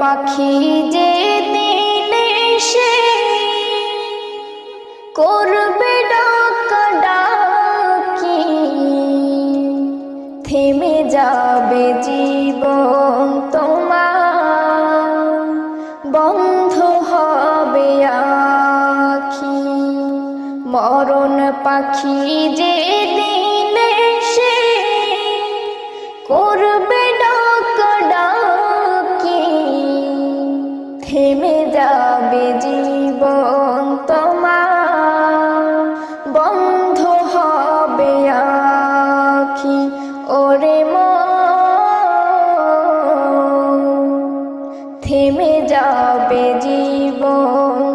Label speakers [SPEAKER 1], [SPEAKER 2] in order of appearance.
[SPEAKER 1] পাখি যে দিনে সে করবে ডাকাডাকি, থেমে যাবে জীবন তোমার, বন্ধ হবে আখি। মরণ পাখি যে দিনে সে করবে ডাকাডাকি, থেমে যাবে জীবন তোমার, বন্ধ হবে আখি। ওরে মন, থেমে যাবে জীবন